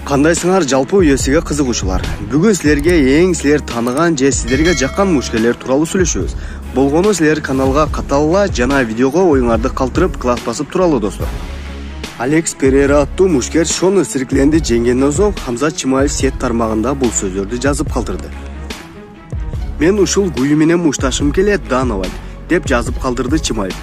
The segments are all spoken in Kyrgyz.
Кандайсыңар жалпы UFC-ге кызыгуучулар. Бүгүн силерге силер таныган же силерге жаккан мушкерлер тууралуу сүйлөшөбүз. Болгону силер каналга каталла жана видеого оюңарды калтырып класс басып туралуу достор. Алекс Перейра аттуу мушкер Шон Стрикленди жеңгенден соң Хамзат Чимаев сет тармагында бул сөздөрдү жазып калтырды. Мен ушул гуй менен мушташым келет Дановаль деп жазып калтырды Чимаев.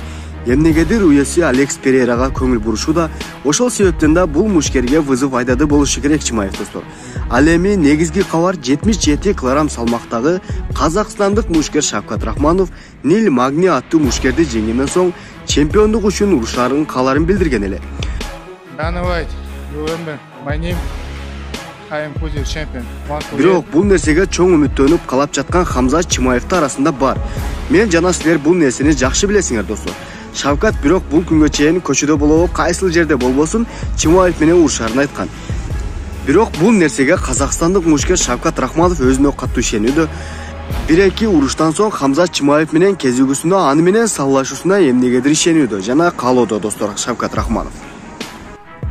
Эмнегедир UFC Алекс Перейрага көңүл бурушуда, ошол себептен да бул мушкерге вызов айдады болушу керек Чимаев достор. Ал эми негизги кабар 77 килограмм салмактагы казакстандык мушкер Шавкат Рахманов Нил Магни аттуу мушкерди жеңгенден соң чемпиондук үчүн урушарын кааларын билдирген эле. Бирок бул нерсеге чоң үмүттөнүп калап жаткан Хамзат Чимаевдин арасында бар. Мен жана силер бул нерсени жакшы билесиңер достор. Шавкат бирок бул күнгө чейин көчөдө болобу, кайсыл жерде болбосун Чимаев менен урушарын айткан. Бирок бул нерсеге казакстандык мушкер Шавкат Рахманов өзүнө катуу ишенүүдө. Бир-эки уруштан соң Хамзат Чимаев менен кезигүүсүнө аны менен саллашуусуна эмнегедир ишенүүдө жана каалоодо достор Шавкат Рахманов.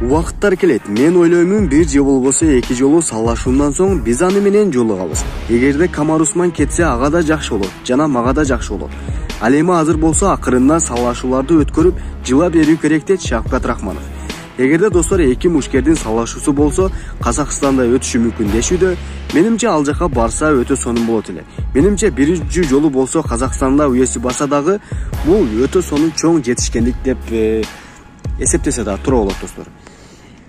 Убакыттар келет. Мен ойлоймун бир же болбосо эки жолу саллашуундан соң биз аны менен жолугабыз. Эгерде Камар Усман кетсе ага да жакшы болот, жана мага да жакшы болот. Ал эми азыр болсо акырында саллашууларды өткөрүп жыла берүү керек дейт Шавкат Рахманов. Эгерде достор эки мушкердин саллашуусу болсо Казакстанда өтүшү мүмкүн дешүүдө, менимче ал жака барса өтө сонун болот эле. Менимче биринчи жолу болсо Казакстанда UFC барса дагы бул өтө сонун чоң жетишкендик деп эсептесе да туура болот достор.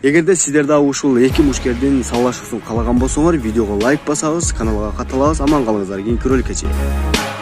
Эгерде сиздер да ушул эки мушкердин саллашуусун каалаган болсоңор, видеого лайк басабыз, каналга каталабыз, аман калыңыздар, кийинки роликке чейин.